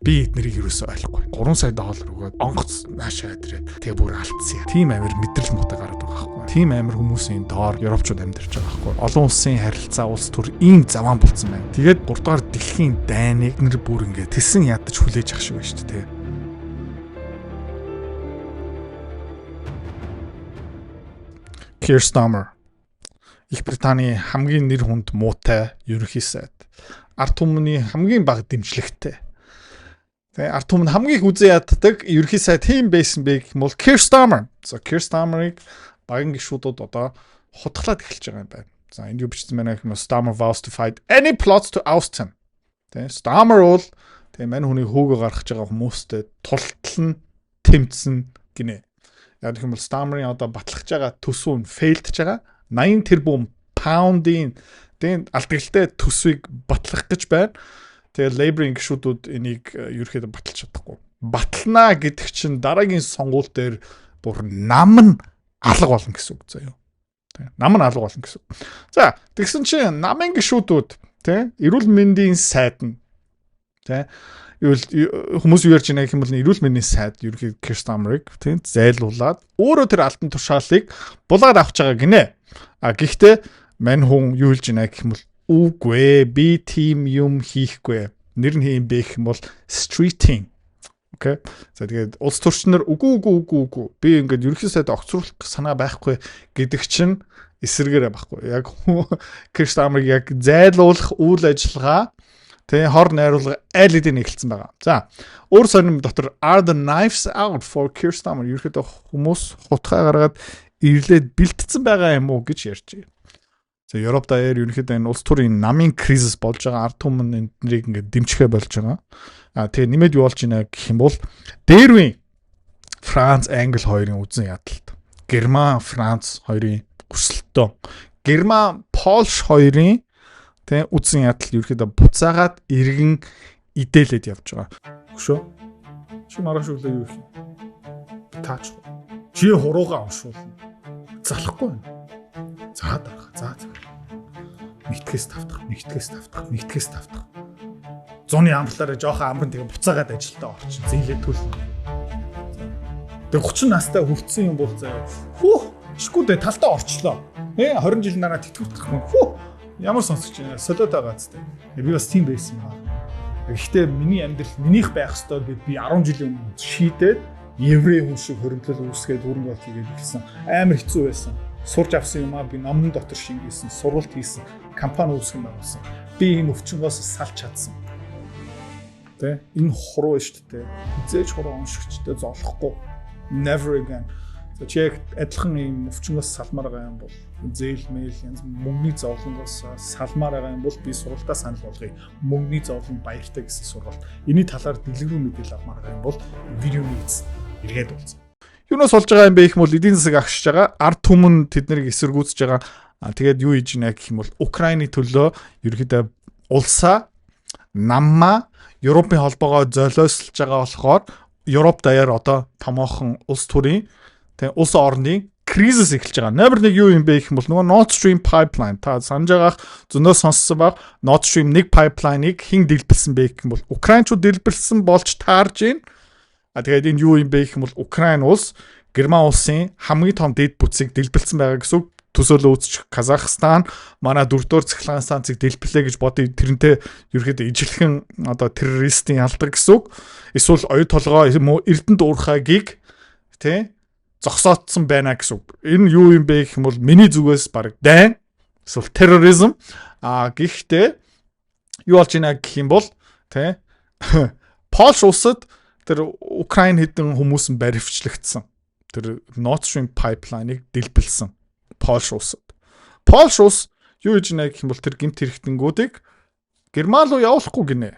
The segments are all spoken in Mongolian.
Би эднэрийг юусоо ойлгохгүй. 3 сая доллар өгөөд онгоц наашаа ирээд тэгээ бүр алдсан. Тим амир мэдрэл муутай гараад байгаа байхгүй. Тим амир хүмүүсийн доор европчууд амьдарч байгаа байхгүй. Олон улсын харилцаа улс төр ийм заваан болцсон байна. Тэгээд 3 дугаар дэлхийн дайныг нэр бүр ингээд тэсэн ядаж хүлээж ах шиг байна шүү дээ. Keir Starmer Их Британий хамгийн нэр хүнд муутай ерөнхий сайд. Ард түмний хамгийн бага дэмжлэгтэй. Тэгээ ард түмэн хамгийн их үзэн яддаг ерөнхий сайд хэм байсан бэ гэх юм бол Keir Starmer. За Keir Starmer-ыг багийн гишүүдүүд одоо хутгалаад эхэлж байгаа юм байна. За энд юу бичсэн байна гэх юм бол Starmer vows to fight any plots to oust him. Тэгээ Starmer бол тэгээ мань хүний хөөгөө гаргаж байгаа хүмүүстэй тултлан тэмцэн гинэ. Яг гэх юм бол Starmer-ийн одоо батлахж байгаа төсөв нь фейлдж байгаа. 80 тэрбум паундын тэгээд алдагтай төсвийг батлах гэж байна. Тэгээ Labour-ийн гишүүдүүд энийг ерөөхдөө баталж чадахгүй. Батлнаа гэдэг чинь дараагийн сонгуул дээр бүр нам нь алга болно гэсэн үг заяа. Тэ нам нь алга болно гэсэн. За тэгсэн чинь намын гишүүдүүд тэ эрүүл мэндийн сайд нь тэ хүмүүс юу ярьж байна гэх юм бол эрүүл мэндийн сайд ерөөхдөө Keir Starmer-ыг тэ зайлуулад өөрөө тэр алтан тушаалыг булгаад авч байгаа гинэ. А гэхдээ мань хүн юу хэлж байна гэх юм бол үгүй би тим юм хийхгүй. Нэр нь хийм бэ гэх юм бол streeting. Окей. За тэгээд улс төрчнөр үгүй. Би ингээд ерөнхий сайд огцруулах санаа байхгүй гэдэг чинь эсэргээрээ байхгүй. Яг Keir Starmer-ыг яг зайлуулах үйл ажиллагаа тэгээ хор найруулга аль хэдийн эхэлсэн байгаа. За өөр сонирм дотор are the knives out for Keir Starmer ерөнхийдөө хүмүүс хутгаа гаргаад ирлээд бэлтцсэн байгаа юм уу гэж ярьж байна. За Европ даяар ерөнхийдөө энэ улс төрийн намын кризис болж байгаа ард түмэн энднийг ингээд дэмжихэ болж байгаа. А тэгээ нэмээд юу болж байна гэх юм бол дээр үе Франц, Англи хоёрын үзэн ядалт. Герман, Франц хоёрын өсөлтөө. Герман, Польш хоёрын тэгээ үзэн ядалт ерөнхийдөө буцаагаад иргэн идэлээд явж байгаа. Хөшөө. Чи маргааш өглөө юу хийх вэ? Таач. Чи хуруугаа уншуулна. Залахгүй байна. За дарах. За. Нэгтгэс тавтах. Зуны амтлаараа жоохон амрын тэгээ буцаагаад ажилдаа орчин. Зээлээ төлнө. Тэгээ 30 настай хөвцсөн юм бол заяа. Хүү, чиггүүдээ талтаа орчлоо. 20 жил нараа тэтгэвдэх юм. Хүү, ямар сонсогч байна. Солиод байгаа зү. Би бас тийм байсан юм аа. Гэхдээ миний амьдрал минийх байх ёстой гэд би 10 жилийн өмнө шийдээд еврей хүн шиг хөрөнгөлөл үүсгээд хөрөнгө оруулалт хийгээд ирсэн. Амар хэцүү байсан. Сурж авсан юм аа би номон дотор шингээсэн, сургалт хийсэн, компани үүсгэн байгуулсан. Би энэ өвчнгоос салж чадсан. Тэ энэ хуруу шүү дээ. Хизээж хуруу уншигчтэй золохгүй. Never again. За чи адилхан ийм өвчнгоос салмаар байгаа юм бол зээл мэйл янз мөнгөний зовлонгоос салмаар байгаа юм бол би сургалтаа санал болгоё. Мөнгөний зовлон баяртай гэсэн сургалт. Эний талаар дэлгэрэнгүй мэдээлэл авмаар байгаа юм бол видеоны эз эргээд болсон. Юунаас болж байгаа юм бэ гэх юм бол эдийн засаг агшиж байгаа. Ард түмэн тэднийг эсэргүүцэж байгаа. Тэгээд юу хийж гинэ гэх юм бол Украины төлөө ерөөдөө улсаа наммаа Европын холбоогоо золиослж байгаа болохоор Европ даяар одоо томоохон улс төрийн тэг улс орны кризис эхэлж байгаа. Номер 1 юу юм бэ гэх юм бол нөгөө Nord Stream pipeline та санаж байгаах зөнөө сонссон баг Nord Stream 1 pipeline-ыг хэн дэлбэлсэн бэ гэх юм бол Украинчууд дэлбэлсэн болж таарж байна. Тэгээд энэ юу юм бэ гэх юм бол Украин улс Герман улсын хамгийн том дэд бүтцийг дэлбэлсэн байгаа гэсэн үг. Төсөөлөө үүсчих Казахстан манай 4-р цахилгаан станцыг дэлбэлээ гэж бодъё. Тэрнтэй ерөөхдөө ижилхэн одоо террористийн алдаг гэсэн үг. Эсвэл оюу толгой Эрдэнэт уурхайгийг тий зогсоодсон байна гэсэн үг. Энэ юу юм бэ гэх юм бол миний зүгээс баг дайн эсвэл терроризм. Гэхдээ юу болж байна гэх юм бол тий Польш улсад тэр Украин хэдэн хүмүүс нь баривчлагдсан. Тэр Nord Stream pipeline-ыг дэлбэлсэн. Польш улсад. Польш улс юу хийж нэ гэх юм бол тэр гэмт хэрэгтэнгүүдийг Герман руу явуулахгүй гинэ.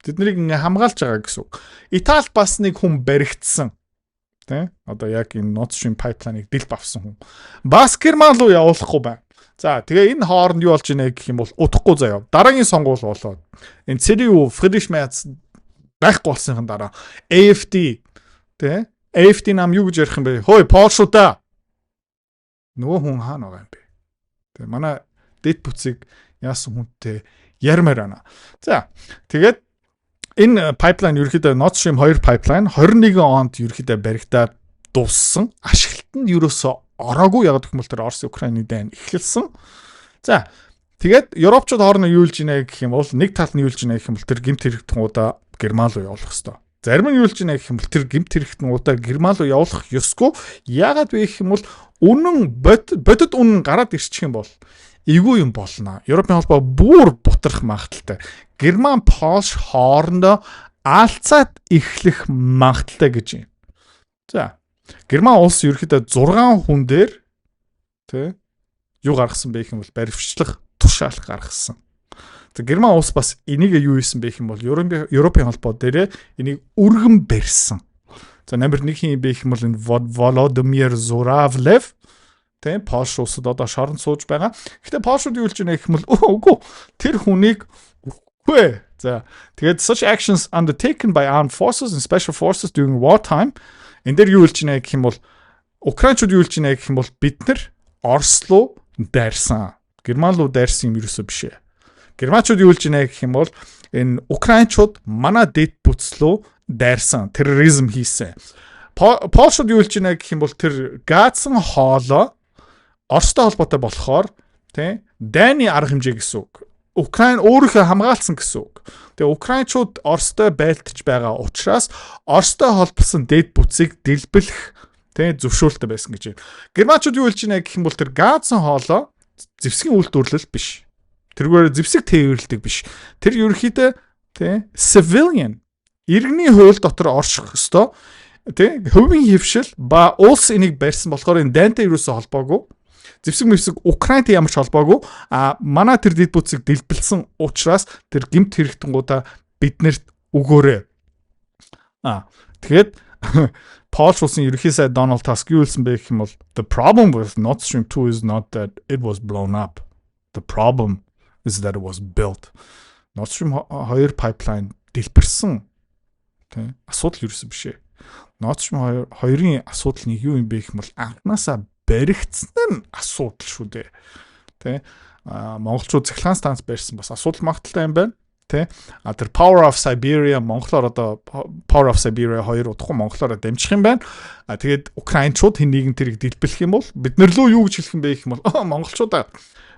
Тэднийг ингээ хамгаалж байгаа гэсэн үг. Итали бас нэг хүн баригдсан. Тэ? Одоо яг энэ Nord Stream pipeline-ыг дэлб авсан хүн. Бас Герман руу явуулахгүй байна. За тэгээ энэ хооронд юу болж ийнэ гэх юм бол удахгүй заяа. Дараагийн сонгуул болоод энэ CDU Friedrich Merz байхгүй болсныхан дараа AfD тэ? AfD нам юу гэж ярих юм бэ? Хөөе Польшуудаа. Нөгөө хүн хаана байгаа юм бэ? Тэгээ манай дэд бүтцийг яасан хүнтэй ярмаар байна. За тэгээд Энэ pipeline ерөөхдөө Nord Stream 2 pipeline 21 онд ерөөхдөө баригдаад дууссан. Ашиглалт нь ерөөсөө ороогүй, яг гэвэл тэр Орос Украины дайн эхэлсэн. За тэгээд Европчууд хоорондоо юу илж гинэ гэх юм бол нэг тал нь юу илж гинэ гэх юм бол тэр гэмт хэрэгтнуудаа Герман руу явуулах хэрэгтэй. Зарим нь юу илж гинэ гэх юм бол тэр гэмт хэрэгтнуудаа Герман руу явуулах ёсгүй. Яагаад вэ гэх юм бол үнэн бодит үнэн гараад ирчих юм бол эвгүй юм болно. Европын холбоо бүр бутрах магадaltaй. Герман, Польш хоорондоо аалцаад эхлэх магадaltaй гэж юм. За, Герман улс ерөөхдөө 6 хүн дээр тий юу гаргасан бэ гэх юм бол баривчлах тушаал гаргасан. За, Герман улс бас энийг юу хийсэн бэ гэх юм бол Европын холбоо дээрээ энийг өргөн барьсан. За, номер 1 хин бэ гэх юм бол энэ Володимир Зуравлев тэ Польш улсад одоо шоронд сууж байгаа. Гэхдээ Польшууд юу хэлж байна гэх юм бол үгүй тэр хүнийг үгүй. За тэгээд such actions undertaken by armed forces and special forces during wartime энэ дээр юу хэлж байна гэх юм бол Украинчууд юу хэлж байна гэх юм бол бид нар Орос руу дайрсан. Герман руу дайрсан юм ерөөсөө биш ээ. Германчууд юу хэлж байна гэх юм бол энэ Украинчууд манай дэд бүтц рүү дайрсан, терроризм хийсэн. Польшууд юу хэлж байна гэх юм бол тэр Газсан хоолоо Оростой холбоотой болохоор тий дайны арга хэмжээ гэсэн үг. Украин өөрийнхөө хамгаалсан гэсэн үг. Тэгээ Украинчууд Оростой байлтж байгаа учраас Оростой холбосон дэд бүтцийг дэлбэлэх тий зөвшөөрөлтэй байсан гэж байна. Германчууд юу хэлж байна гэх юм бол тэр Газсан хоолоо зэвсгийн үйлдвэрлэл биш. Тэргээр зэвсэг тээвэрлэдэг биш. Тэр ерөнхийдөө тий civilian иргэний хууль дотор орших ёстой. Тий хувийн хөвшил ба улс энийг барьсан болохоор энэ дайнтай юусоо холбоогүй. Зэвсэг мэвсэг Украинтай ямар ч холбоогүй. Манай тэр дэд бүтцийг дэлбэлсэн учраас тэр гэмт хэрэгтэнгуудаа биднэрт өгөөрэй. Тэгээд Польш улсын ерөнхий сайд Donald Tusk юу хэлсэн бэ гэх юм бол the problem with Nord Stream 2 is not that it was blown up. The problem is that it was built. Nord Stream 2 pipeline дэлбэрсэн. Тэ асуудал ерөөсөө биш ээ. Nord Stream 2-ын асуудал нь юу юм бэ гэх юм бол анханасаа баригдсан нь асуудал шүү дээ. Тэ монголчууд цахилгаан станц барьсан бас асуудал магадaltaй юм байна. Тэ тэр Power of Siberia монголоор одоо Power of Siberia 2 удахгүй монголоор дамжих юм байна. Тэгээд украинчууд хэн нэгэн тэрийг дэлбэлэх юм бол бид нар лөө юу гэж хэлэх юм бэ гэх юм бол монголчуудаа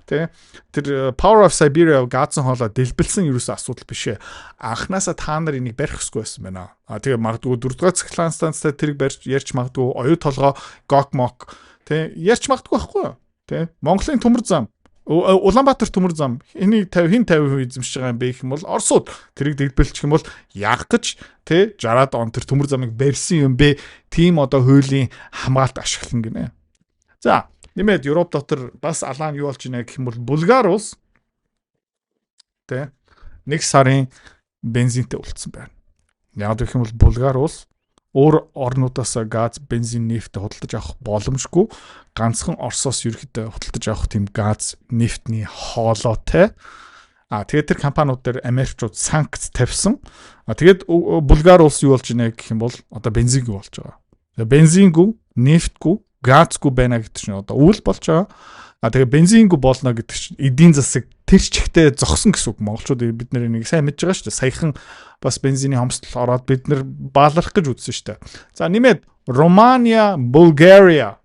тэ тэр Power of Siberia Газсан хоолоо дэлбэлсэн ерөөсөө асуудал биш ээ. Анханасаа та нар энийг барих ёсгүй байсан байна. Тэгээ магадгүй 4-р цахилгаан станцтай тэрийг барьж ярьж магадгүй оюу толгой гокмок тэ ярьж магадгүй байхгүй юу? Тэ Монголын төмөр зам Улаанбаатар төмөр зам энийг 50% эзэмшиж байгаа юм бэ гэх юм бол Оросууд тэрийг дэлбэлчих юм бол яг гэж тэ 60-аад он тэр төмөр замыг барьсан юм бэ? Тим одоо хуулийн хамгаалт ашиглана гинэ. За нэмээд Европ дотор бас алаан юу болж байна гэх юм бол Булгар улс тэ 1 сарын бензинтэй үлдсэн байна. Яг гэх юм бол Булгар улс өөр орнуудаас газ, бензин, нефтэ худалдаж авах боломжгүй. Ганцхан Оросоос ерөөхдөө худалдаж авах тийм газ, нефтний хоолойтой. Тэгээд тэр компаниуд дээр Америкчууд санкц тавьсан. Тэгээд Булгар улс юу болж байна гэх юм бол одоо бензингүй болж байгаа. Бензингүй, нефтгүй, газгүй байна гэдэг чинь одоо үйл болж байгаа. Тэгээ бензингүй болно гэдэг чинь эдийн засаг тэр чигтээ зогсон гэсэн үг. Монголчууд бид нар энийг сайн мэдж байгаа шүү дээ. Саяхан бас бензиний хомсдол ороод бид нар баалрах гэж үзсэн шүү дээ. За нэмээд Romania, Bulgaria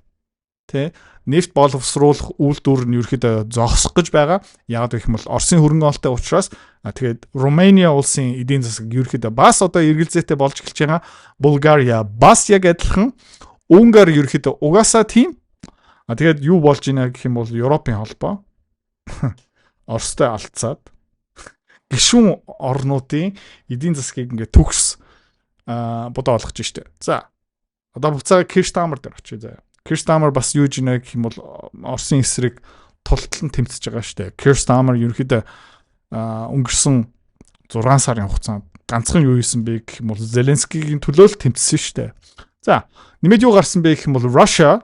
тэ нефть боловсруулах үйлдвэр нь ерөөхдөө зогсох гэж байгаа. Яг гэх юм бол Оросын хөрөнгө оолтой учраас тэгээд Romania улсын эдийн засаг ерөөхдөө бас одоо эргэлзээтэй болж эхэлж байгаа. Bulgaria бас яг адилхан. Унгар ерөөхдөө угаасаа тийм. Тэгээд юу болж байна гэх юм бол Европын холбоо Оростой алцаад гишүүн орнуудын эдийн засгийг ингээд төгс бодоо олгож штэ. За одоо буцаага Kirchsteimer дээр очие заяа. Kirchsteimer бас юу гэж нэ гэх юм бол Оросын эсрэг тултлан тэмцэж байгаа штэ. Kirchsteimer ерөнхийдөө өнгөрсөн 6 сарын хугацаанд ганцхан юу хийсэн бэ гэх юм бол Зеленскигийн төлөө л тэмцсэн штэ. За нэмээд юу гарсан бэ гэх юм бол Russia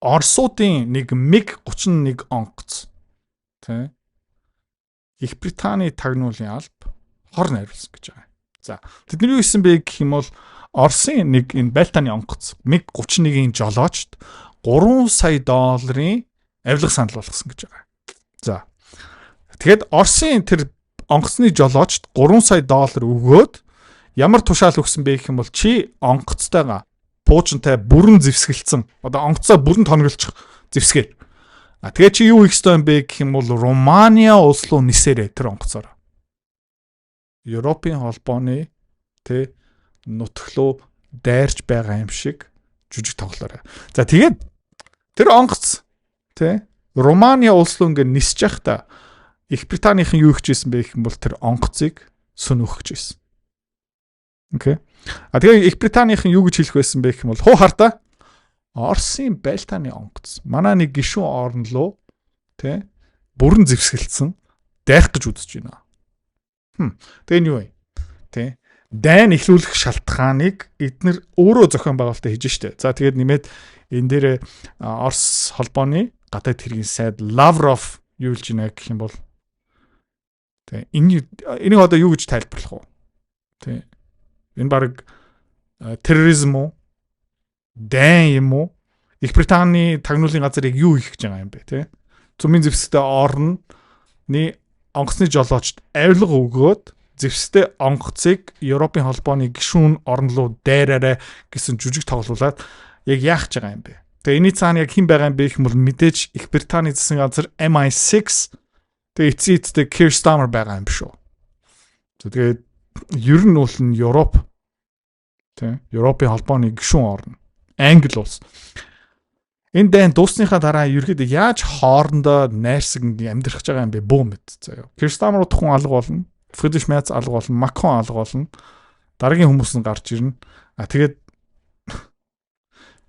Оросуудын нэг MiG-31 онгоц тэ Их Британий тагнуулын алб хор найруулсан гэж байгаа. За тэдний юу хийсэн бэ гэх юм бол Оросын нэг энэ Балтаны онгоц MiG-31-ийн жолоочд $3 сая авилга санал болгосон гэж байгаа. За тэгэхэд Оросын тэр онгоцны жолоочд 3 сая доллар өгөөд ямар тушаал өгсөн бэ гэх юм бол чи онгоцтойгоо пуужинтай бүрэн зэвсгэлцэн одоо онгоцоо бүрэн тонголчих зэвсгээр. Тэгээ чи юу хийх ёстой юм бэ гэх юм бол Романиа улс руу нисээрэй тэр онгоцоор. Европын холбооны нутглуу дайрч байгаа юм шиг жүжиг тоглоорой. За тэгээд тэр онгоц Романиа улс руу ингээд нисэж явахдаа Их Британийн юу хийж исэн бэ гэх юм бол тэр онгоцыг сөнөөхж исэн. Окей. Тэгээ Их Британийн юу гэж хэлэх байсан бэ гэх юм бол хуу хартаа Оросын байлтааны онгоц манай нэг гишүүн орн руу бүрэн зэвсгэлцэн дайрах гэж үзэж байна. Тэгээ нь юу вэ? Дайн эхлүүлэх шалтгааныг эднэр өөрөө зохион байгуулалтаа хийж штэ. За тэгээд нэмээд энэ дээр Орос холбооны гадаад хэргийн сайд Лавров юу хэлж байна гэх юм бол энийг одоо юу гэж тайлбарлах вэ? Энэ баг терроризм уу? Дайн юм уу? Их Британий тагнуулын газар яг юу хийх гэж байгаа юм бэ? Цөмийн зэвсэгтэй орны онгоцны жолоочд авилга өгөөд зэвсэгтэй онгоцыг Европын холбооны гишүүн орн руу дайраарай гэсэн жүжиг тоглуулад яг яах гэж байгаа юм бэ? Тэгээ энэний цаана яг хэн байгаа юм бэ гэх юм бол мэдээж Их Британий засгийн газар MI6 тэгээ эцсийдээ Keir Starmer байгаа юм шүү. Тэгээд ер нь бол нь Европын холбооны гишүүн орн Англи улс. Энэ дайн дуусныхаа дараа ерөөдөө яаж хоорондоо найрсаг амьдрах гэж байгаа юм бэ? Бөө мэд заяа. Keir Starmer тухайн алга болно. Friedrich Merz алга болно. Macron алга болно. Дараагийн хүмүүс нь гарч ирнэ. Тэгээд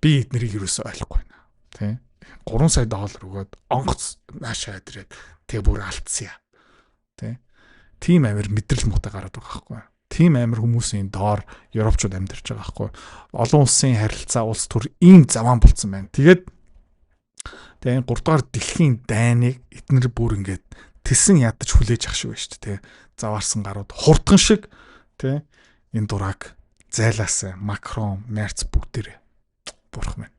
би эднэрийг юусоо ойлгохгүй байна. 3 сая доллар өгөөд онгоц наашаа идрээд тэгээ бүр алдсан яа. Тим амир мэдрэл муутай гараад байгаа байхгүй. Тим амир хүмүүсийн доор европчууд амьдарч байгаа байхгүй. Олон улсын харилцаа улс төр ийм заван болцсон байна. Тэгээд энэ 3 дугаар дэлхийн дайныг эднэр бүр ингээд тэсэн ядаж хүлээж ах шиг байна шүү дээ. Заваарсан гарууд хурдхан шиг энэ дураг зайлаасан Макрон, Мерц бүгдээрээ бурхан байна.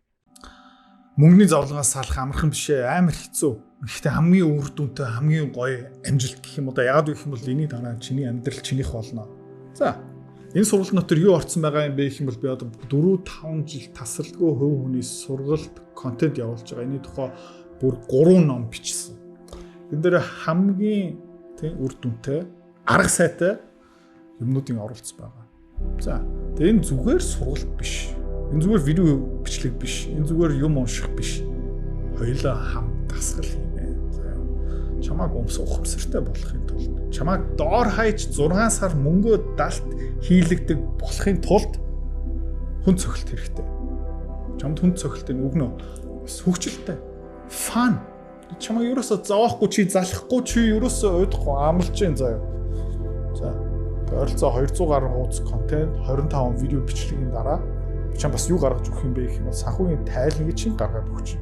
Мөнгөний зовлонгоос салах амархан биш ээ, амар хэцүү. Гэхдээ хамгийн үр дүнтэй, хамгийн гоё амжилт гэх юм уу да. Яагаад гэх юм бол энийг танаа чиний амьдрал чинийх болно. За, энэ сургалт дотор юу орцсон байгаа юм бэ гэх юм бол би одоо 4-5 жил тасралтгүй хөв хүний сургалт контент явуулж байгаа. Энэний тухай бүр 3 ном бичсэн. Энэ дээр хамгийн үр дүнтэй, арга сайтай юмнуудын оруулсан байгаа. За, тэгээ энэ зүгээр сургалт биш. Энэ зүгээр видео бичлэг биш. Энэ зүгээр юм унших биш. Хоёулаа хамт дасгал хийнэ. Чамааг ухамсартай болохын тулд, чамааг доор хаяж 6 сар мөнгөө далт хийлэгдэг болохын тулд хүн цохилт хэрэгтэй. Чамд хүн цохилтын өгнө. Хөвгчлөлтэй. Фан. Чамааг ерөөсө зовоохгүй чи залахгүй чи ерөөсө уйдахгүй амлж जैन заяа. За. Ойролцоо 200 гаруй хуудас контент, 25 видео бичлэгийн дараа чам бас юу гаргаж өгөх юм бэ гэх юм бол санхүүгийн тайланыг чинь гаргаад өгч.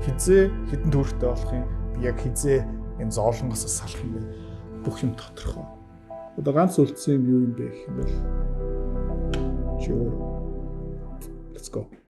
Хизээ хідэн төвөртэй болох юм. Би яг хизээ энэ зовлонгоос салах юм бэ? Бүх юм тодорхой. Одоо ганц үлдсэн юм юу юм бэ гэх юм бол. Let's go.